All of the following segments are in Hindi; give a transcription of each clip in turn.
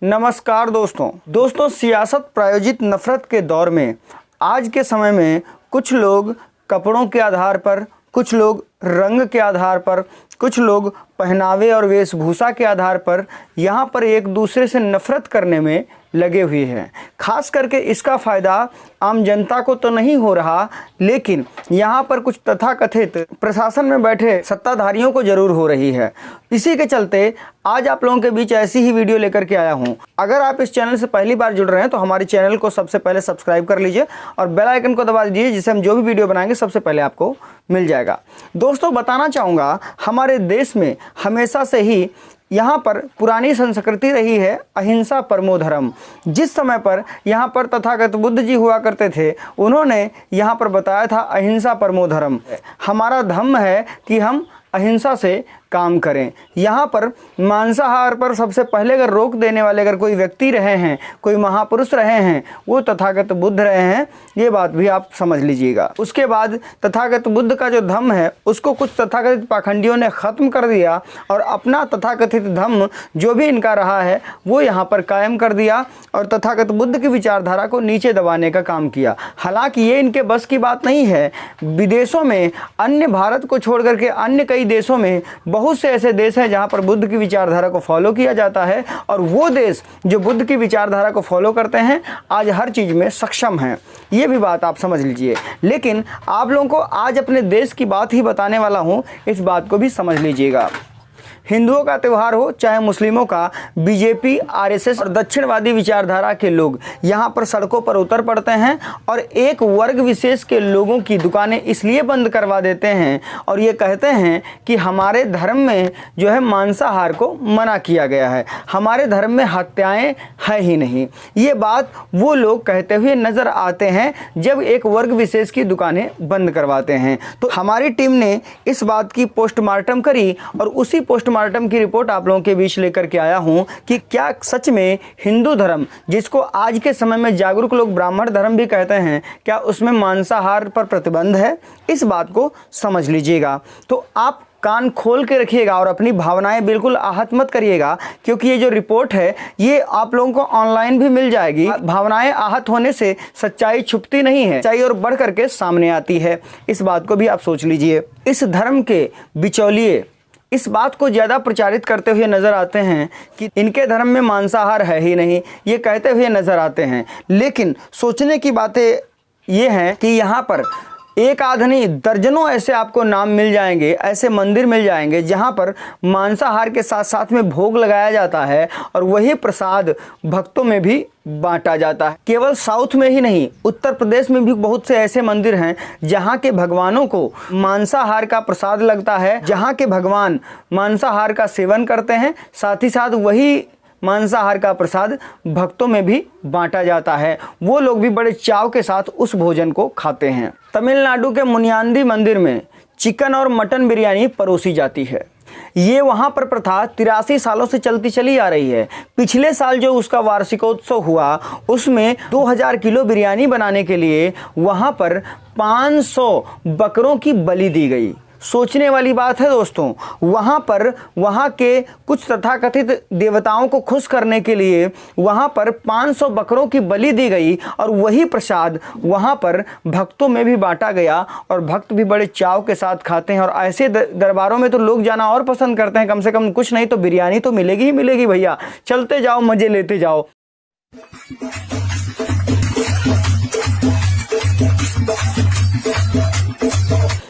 नमस्कार दोस्तों सियासत प्रायोजित नफरत के दौर में आज के समय में कुछ लोग कपड़ों के आधार पर, कुछ लोग रंग के आधार पर, कुछ लोग पहनावे और वेशभूषा के आधार पर यहाँ पर एक दूसरे से नफरत करने में लगे हुए हैं। खास करके इसका फ़ायदा आम जनता को तो नहीं हो रहा, लेकिन यहाँ पर कुछ तथाकथित प्रशासन में बैठे सत्ताधारियों को जरूर हो रही है। इसी के चलते आज आप लोगों के बीच ऐसी ही वीडियो लेकर के आया हूँ। अगर आप इस चैनल से पहली बार जुड़ रहे हैं तो हमारे चैनल को सबसे पहले सब्सक्राइब कर लीजिए और बेल आइकन को दबा दीजिए, जिससे हम जो भी वीडियो बनाएंगे सबसे पहले आपको मिल जाएगा। दोस्तों, बताना चाहूँगा हमारे देश में हमेशा से ही यहाँ पर पुरानी संस्कृति रही है अहिंसा परमो धर्म। जिस समय पर यहाँ पर तथागत बुद्ध जी हुआ करते थे, उन्होंने यहाँ पर बताया था अहिंसा परमो धर्म। हमारा धर्म है कि हम अहिंसा से काम करें। यहाँ पर मांसाहार पर सबसे पहले अगर रोक देने वाले अगर कोई व्यक्ति रहे हैं, कोई महापुरुष रहे हैं, वो तथागत बुद्ध रहे हैं। ये बात भी आप समझ लीजिएगा। उसके बाद तथागत बुद्ध का जो धम्म है उसको कुछ तथाकथित पाखंडियों ने ख़त्म कर दिया और अपना तथाकथित धम्म जो भी इनका रहा है वो यहाँ पर कायम कर दिया और तथागत बुद्ध की विचारधारा को नीचे दबाने का काम किया। हालांकि ये इनके बस की बात नहीं है। विदेशों में, अन्य भारत को छोड़ करके अन्य कई देशों में बहुत से ऐसे देश हैं जहां पर बुद्ध की विचारधारा को फॉलो किया जाता है, और वो देश जो बुद्ध की विचारधारा को फॉलो करते हैं आज हर चीज़ में सक्षम हैं। ये भी बात आप समझ लीजिए। लेकिन आप लोगों को आज अपने देश की बात ही बताने वाला हूं, इस बात को भी समझ लीजिएगा। हिंदुओं का त्यौहार हो चाहे मुस्लिमों का, बीजेपी, आरएसएस और दक्षिणवादी विचारधारा के लोग यहाँ पर सड़कों पर उतर पड़ते हैं और एक वर्ग विशेष के लोगों की दुकानें इसलिए बंद करवा देते हैं और ये कहते हैं कि हमारे धर्म में जो है मांसाहार को मना किया गया है, हमारे धर्म में हत्याएं है ही नहीं। ये बात वो लोग कहते हुए नज़र आते हैं जब एक वर्ग विशेष की दुकानें बंद करवाते हैं। तो हमारी टीम ने इस बात की पोस्टमार्टम करी और उसी पोस्टमार्टम की रिपोर्ट आप लोगों के बीच लेकर के आया हूं कि क्या सच में हिंदू धर्म, जिसको आज के समय में जागरूक लोग ब्राह्मण धर्म भी कहते हैं, क्या उसमें मांसाहार पर प्रतिबंध है? इस बात को समझ लीजिएगा। तो आप कान खोल के रखिएगा और अपनी भावनाएं बिल्कुल आहत मत करिएगा, क्योंकि ये जो रिपोर्ट है ये आप लोगों को ऑनलाइन भी मिल जाएगी। भावनाएं आहत होने से सच्चाई छुपती नहीं है, सच्चाई और बढ़ करके सामने आती है। इस बात को भी आप सोच लीजिए। इस धर्म के बिचौलिए इस बात को ज़्यादा प्रचारित करते हुए नज़र आते हैं कि इनके धर्म में मांसाहार है ही नहीं, ये कहते हुए नज़र आते हैं। लेकिन सोचने की बातें ये हैं कि यहाँ पर एक आधनी दर्जनों ऐसे आपको नाम मिल जाएंगे, ऐसे मंदिर मिल जाएंगे जहाँ पर मांसाहार के साथ साथ में भोग लगाया जाता है और वही प्रसाद भक्तों में भी बांटा जाता है। केवल साउथ में ही नहीं, उत्तर प्रदेश में भी बहुत से ऐसे मंदिर हैं जहाँ के भगवानों को मांसाहार का प्रसाद लगता है, जहाँ के भगवान मांसाहार का सेवन करते हैं, साथ ही साथ वही मांसाहार का प्रसाद भक्तों में भी बांटा जाता है। वो लोग भी बड़े चाव के साथ उस भोजन को खाते हैं। तमिलनाडु के मुनियान्दी मंदिर में चिकन और मटन बिरयानी परोसी जाती है। ये वहाँ पर प्रथा 83 सालों से चलती चली आ रही है। पिछले साल जो उसका वार्षिकोत्सव हुआ उसमें 2000 किलो बिरयानी बनाने के लिए वहाँ पर 500 बकरों की बलि दी गई। सोचने वाली बात है दोस्तों। वहाँ पर वहाँ के कुछ तथाकथित देवताओं को खुश करने के लिए वहाँ पर 500 बकरों की बलि दी गई और वही प्रसाद वहाँ पर भक्तों में भी बांटा गया और भक्त भी बड़े चाव के साथ खाते हैं। और ऐसे दरबारों में तो लोग जाना और पसंद करते हैं, कम से कम कुछ नहीं तो बिरयानी तो मिलेगी ही मिलेगी भैया। चलते जाओ, मज़े लेते जाओ।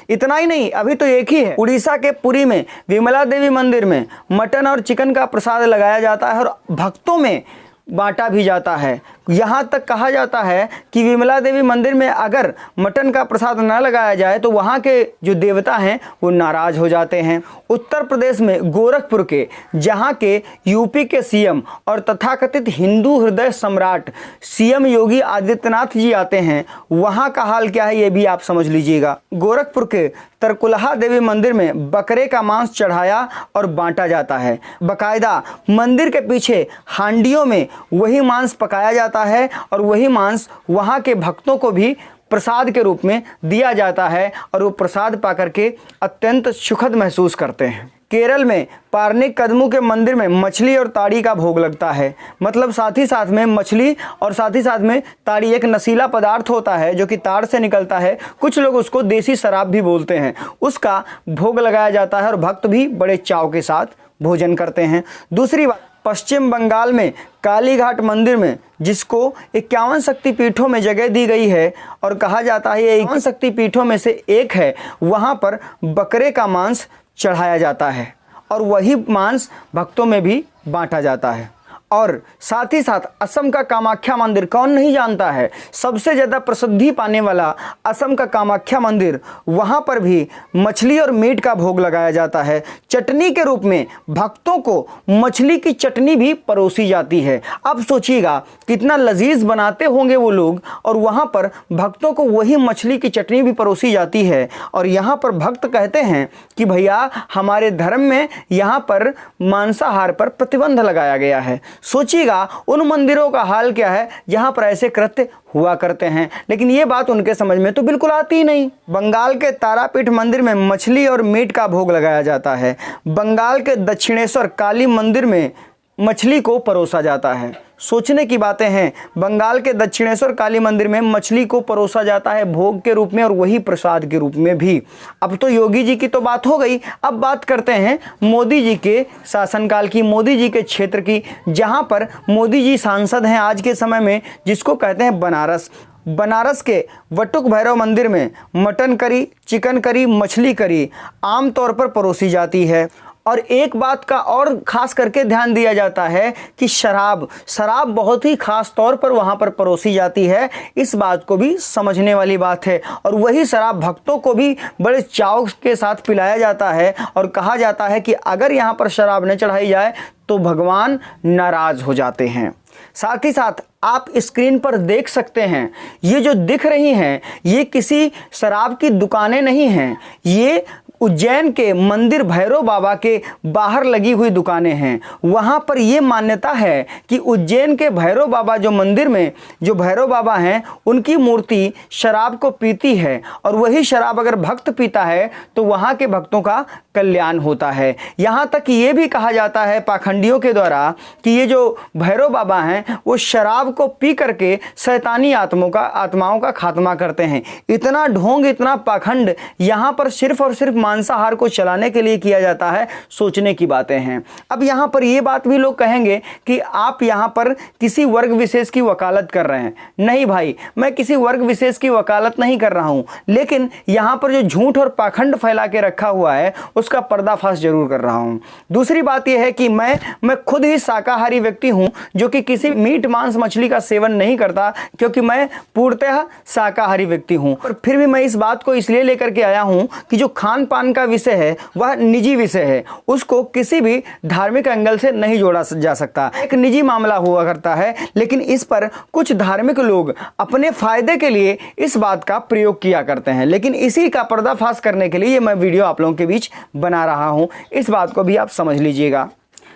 इतना ही नहीं, अभी तो एक ही है। उड़ीसा के पुरी में विमला देवी मंदिर में मटन और चिकन का प्रसाद लगाया जाता है और भक्तों में बांटा भी जाता है। यहाँ तक कहा जाता है कि विमला देवी मंदिर में अगर मटन का प्रसाद न लगाया जाए तो वहाँ के जो देवता हैं वो नाराज हो जाते हैं। उत्तर प्रदेश में गोरखपुर के, जहाँ के यूपी के सीएम और तथाकथित हिंदू हृदय सम्राट सीएम योगी आदित्यनाथ जी आते हैं, वहाँ का हाल क्या है ये भी आप समझ लीजिएगा। गोरखपुर के तरकुलहा देवी मंदिर में बकरे का मांस चढ़ाया और बांटा जाता है। बाकायदा मंदिर के पीछे हांडियों में वही मांस पकाया जाता है और वही मांस वहाँ के भक्तों को भी प्रसाद के रूप में दिया जाता है और वो प्रसाद पाकर के अत्यंत सुखद महसूस करते हैं। केरल में पारनिक कदमू के मंदिर में मछली और ताड़ी का भोग लगता है। मतलब साथ ही साथ में मछली और साथ ही साथ में ताड़ी एक नशीला पदार्थ होता है जो कि ताड़ से निकलता है। कुछ लोग उसको देसी शराब भी बोलते हैं। उसका भोग लगाया जाता है और भक्त भी बड़े चाव के साथ भोजन करते हैं। दूसरी बात, पश्चिम बंगाल में कालीघाट मंदिर में, जिसको 51 शक्तिपीठों में जगह दी गई है और कहा जाता है ये 51 शक्तिपीठों में से एक है, वहाँ पर बकरे का मांस चढ़ाया जाता है और वही मांस भक्तों में भी बांटा जाता है। और साथ ही साथ असम का कामाख्या मंदिर कौन नहीं जानता है, सबसे ज़्यादा प्रसिद्धि पाने वाला असम का कामाख्या मंदिर, वहाँ पर भी मछली और मीट का भोग लगाया जाता है। चटनी के रूप में भक्तों को मछली की चटनी भी परोसी जाती है। अब सोचिएगा कितना लजीज बनाते होंगे वो लोग, और वहाँ पर भक्तों को वही मछली की चटनी भी परोसी जाती है। और यहाँ पर भक्त कहते हैं कि भैया हमारे धर्म में यहाँ पर मांसाहार पर प्रतिबंध लगाया गया है। सोचिएगा उन मंदिरों का हाल क्या है जहां पर ऐसे कृत्य हुआ करते हैं, लेकिन ये बात उनके समझ में तो बिल्कुल आती ही नहीं। बंगाल के तारापीठ मंदिर में मछली और मीट का भोग लगाया जाता है। बंगाल के दक्षिणेश्वर काली मंदिर में मछली को परोसा जाता है। सोचने की बातें हैं, बंगाल के दक्षिणेश्वर काली मंदिर में मछली को परोसा जाता है भोग के रूप में और वही प्रसाद के रूप में भी। अब तो योगी जी की तो बात हो गई, अब बात करते हैं मोदी जी के शासनकाल की, मोदी जी के क्षेत्र की, जहां पर मोदी जी सांसद हैं आज के समय में, जिसको कहते हैं बनारस। बनारस के वटुक भैरव मंदिर में मटन करी, चिकन करी, मछली करी आमतौर पर परोसी जाती है। और एक बात का और ख़ास करके ध्यान दिया जाता है कि शराब बहुत ही ख़ास तौर पर वहाँ पर परोसी जाती है। इस बात को भी समझने वाली बात है। और वही शराब भक्तों को भी बड़े चाव के साथ पिलाया जाता है और कहा जाता है कि अगर यहाँ पर शराब न चढ़ाई जाए तो भगवान नाराज़ हो जाते हैं। साथ ही साथ आप स्क्रीन पर देख सकते हैं, ये जो दिख रही हैं ये किसी शराब की दुकानें नहीं हैं, ये उज्जैन के मंदिर भैरव बाबा के बाहर लगी हुई दुकानें हैं। वहाँ पर ये मान्यता है कि उज्जैन के भैरव बाबा जो मंदिर में जो भैरव बाबा हैं उनकी मूर्ति शराब को पीती है, और वही शराब अगर भक्त पीता है तो वहाँ के भक्तों का कल्याण होता है। यहाँ तक ये भी कहा जाता है पाखंडियों के द्वारा कि ये जो भैरव बाबा हैं वो शराब को पी करके शैतानी आत्माओं का खात्मा करते हैं। इतना ढोंग, इतना पाखंड यहाँ पर सिर्फ और सिर्फ मांसाहार को चलाने के लिए किया जाता है। सोचने की बातें हैं। अब यहाँ पर ये बात भी लोग कहेंगे कि आप यहाँ पर किसी वर्ग विशेष की वकालत कर रहे हैं। नहीं भाई, मैं किसी वर्ग विशेष की वकालत नहीं कर रहा हूँ, लेकिन यहाँ पर जो झूठ और पाखंड फैला के रखा हुआ है उसका पर्दाफाश जरूर कर रहा हूँ। दूसरी बात यह है कि मैं खुद ही शाकाहारी व्यक्ति हूँ जो कि किसी मीट मांस मछली का सेवन नहीं करता, क्योंकि मैं पूर्णतः शाकाहारी व्यक्ति हूँ। पर फिर भी मैं इस बात को इसलिए लेकर के आया हूँ कि जो खान पान का विषय है वह निजी विषय है, उसको किसी भी धार्मिक एंगल से नहीं जोड़ा जा सकता। एक निजी मामला हुआ करता है, लेकिन इस पर कुछ धार्मिक लोग अपने फायदे के लिए इस बात का प्रयोग किया करते हैं। लेकिन इसी का पर्दाफाश करने के लिए ये मैं वीडियो आप लोगों के बीच बना रहा हूं, इस बात को भी आप समझ लीजिएगा।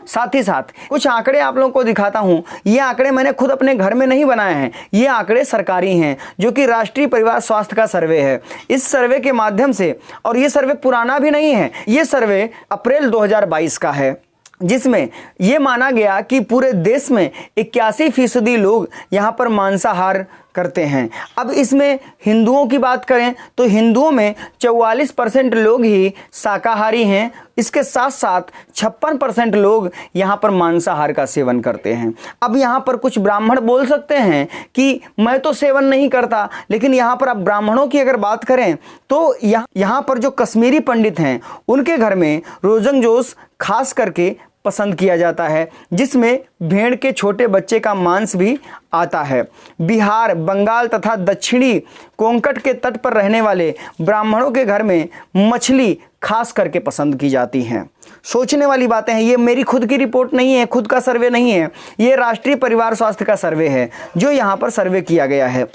साथ ही साथ कुछ आंकड़े आप लोगों को दिखाता हूं। ये आंकड़े मैंने खुद अपने घर में नहीं बनाए हैं, ये आंकड़े सरकारी हैं, जो कि राष्ट्रीय परिवार स्वास्थ्य का सर्वे है। इस सर्वे के माध्यम से, और ये सर्वे पुराना भी नहीं है, ये सर्वे अप्रैल 2022 का है, जिसमें यह माना गया कि पूरे देश में 81% लोग यहाँ पर मांसाहार करते हैं। अब इसमें हिंदुओं की बात करें तो हिंदुओं में 44% लोग ही शाकाहारी हैं। इसके साथ साथ 56% लोग यहाँ पर मांसाहार का सेवन करते हैं। अब यहाँ पर कुछ ब्राह्मण बोल सकते हैं कि मैं तो सेवन नहीं करता, लेकिन यहाँ पर अब ब्राह्मणों की अगर बात करें तो यहाँ पर जो कश्मीरी पंडित हैं उनके घर में रोगन जोश खास करके पसंद किया जाता है, जिसमें भेड़ के छोटे बच्चे का मांस भी आता है। बिहार, बंगाल तथा दक्षिणी कोंकण के तट पर रहने वाले ब्राह्मणों के घर में मछली खास करके पसंद की जाती हैं। सोचने वाली बातें हैं। ये मेरी खुद की रिपोर्ट नहीं है, खुद का सर्वे नहीं है, ये राष्ट्रीय परिवार स्वास्थ्य का सर्वे है जो यहाँ पर सर्वे किया गया है।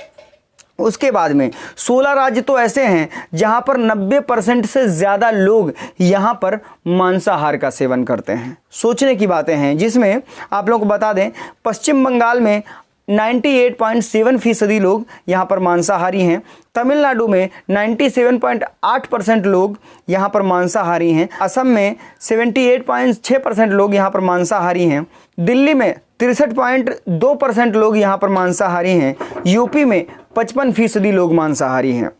उसके बाद में 16 राज्य तो ऐसे हैं जहां पर 90% से ज़्यादा लोग यहां पर मांसाहार का सेवन करते हैं। सोचने की बातें हैं, जिसमें आप लोगों को बता दें पश्चिम बंगाल में 98.7% लोग यहाँ पर मांसाहारी हैं। तमिलनाडु में 97.8% लोग यहाँ पर मांसाहारी हैं। असम में 78.6% लोग यहाँ पर मांसाहारी हैं। दिल्ली में 63.2% लोग यहाँ पर मांसाहारी हैं। यूपी में 55% लोग मांसाहारी हैं।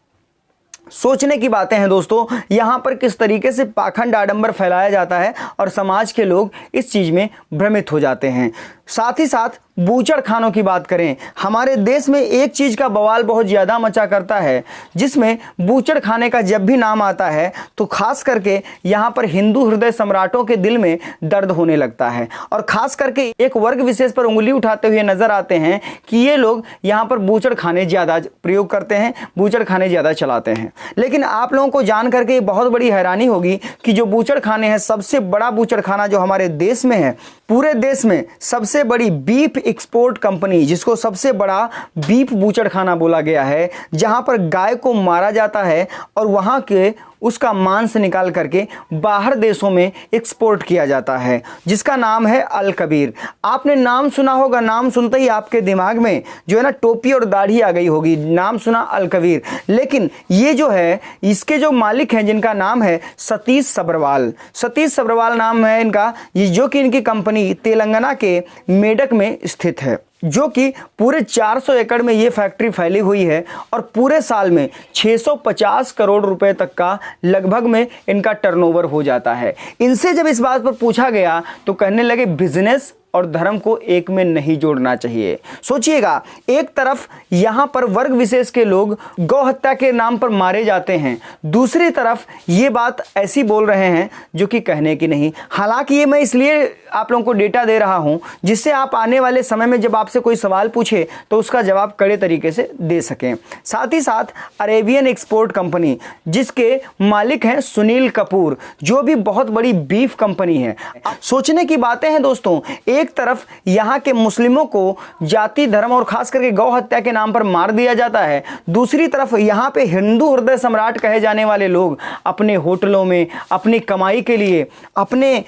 सोचने की बातें हैं दोस्तों, यहाँ पर किस तरीके से पाखंड आडंबर फैलाया जाता है और समाज के लोग इस चीज़ में भ्रमित हो जाते हैं। साथ ही साथ बूचड़ खानों की बात करें, हमारे देश में एक चीज़ का बवाल बहुत ज़्यादा मचा करता है, जिसमें बूचड़ खाने का जब भी नाम आता है तो खास करके यहाँ पर हिंदू हृदय सम्राटों के दिल में दर्द होने लगता है और ख़ास करके एक वर्ग विशेष पर उंगली उठाते हुए नजर आते हैं कि ये लोग यहाँ पर बूचड़ खाने ज़्यादा प्रयोग करते हैं, बूचड़ खाने ज़्यादा चलाते हैं। लेकिन आप लोगों को जान करके बहुत बड़ी हैरानी होगी कि जो बूचड़ खाने हैं, सबसे बड़ा बूचड़ खाना जो हमारे देश में है, पूरे देश में सबसे बड़ी बीफ एक्सपोर्ट कंपनी, जिसको सबसे बड़ा बीफ बूचड़ खाना बोला गया है, जहां पर गाय को मारा जाता है और वहां के उसका मांस निकाल करके बाहर देशों में एक्सपोर्ट किया जाता है, जिसका नाम है अल कबीर। आपने नाम सुना होगा, नाम सुनते ही आपके दिमाग में जो है ना टोपी और दाढ़ी आ गई होगी, नाम सुना अल कबीर। लेकिन ये जो है, इसके जो मालिक हैं जिनका नाम है सतीश सब्रवाल, सतीश सब्रवाल नाम है इनका, जो कि इनकी कंपनी तेलंगाना के मेडक में स्थित है, जो कि पूरे 400 एकड़ में ये फैक्ट्री फैली हुई है और पूरे साल में 650 करोड़ रुपए तक का लगभग में इनका टर्नओवर हो जाता है। इनसे जब इस बात पर पूछा गया तो कहने लगे बिजनेस और धर्म को एक में नहीं जोड़ना चाहिए। सोचिएगा, एक तरफ यहाँ पर वर्ग विशेष के लोग गौ हत्या के नाम पर मारे जाते हैं, दूसरी तरफ ये बात ऐसी बोल रहे हैं जो कि कहने की नहीं। हालांकि ये मैं इसलिए आप लोगों को डेटा दे रहा हूँ जिससे आप आने वाले समय में जब आपसे कोई सवाल पूछे तो उसका जवाब कड़े तरीके से दे सकें। साथ ही साथ अरेबियन एक्सपोर्ट कंपनी, जिसके मालिक हैं सुनील कपूर, जो भी बहुत बड़ी बीफ कंपनी है। सोचने की बातें हैं दोस्तों, एक तरफ यहाँ के मुस्लिमों को जाति धर्म और खास करके गौ हत्या के नाम पर मार दिया जाता है, दूसरी तरफ यहाँ पे हिंदू हृदय सम्राट कहे जाने वाले लोग अपने होटलों में अपनी कमाई के लिए, अपने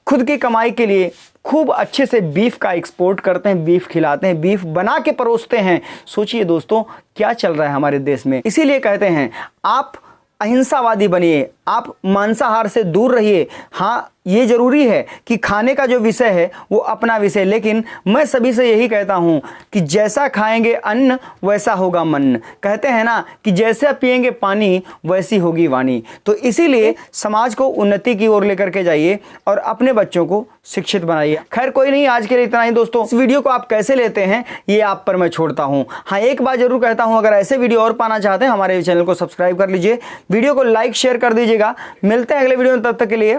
खुद की कमाई के लिए खूब अच्छे से बीफ का एक्सपोर्ट करते हैं, बीफ खिलाते हैं, बीफ बना के परोसते हैं। सोचिए दोस्तों क्या चल रहा है हमारे देश में। इसीलिए कहते हैं आप अहिंसावादी बनिए, आप मांसाहार से दूर रहिए। हाँ, ये जरूरी है कि खाने का जो विषय है वो अपना विषय, लेकिन मैं सभी से यही कहता हूँ कि जैसा खाएंगे अन्न वैसा होगा मन। कहते हैं ना कि जैसे पिएंगे पानी वैसी होगी वाणी। तो इसीलिए समाज को उन्नति की ओर लेकर के जाइए और अपने बच्चों को शिक्षित बनाइए। खैर कोई नहीं, आज के लिए इतना ही दोस्तों। इस वीडियो को आप कैसे लेते हैं ये आप पर मैं छोड़ता हूँ। हाँ, एक बात जरूर कहता हूँ, अगर ऐसे वीडियो और पाना चाहते हैं हमारे चैनल को सब्सक्राइब कर लीजिए, वीडियो को लाइक शेयर कर दीजिएगा। मिलते हैं अगले वीडियो में, तब तक के लिए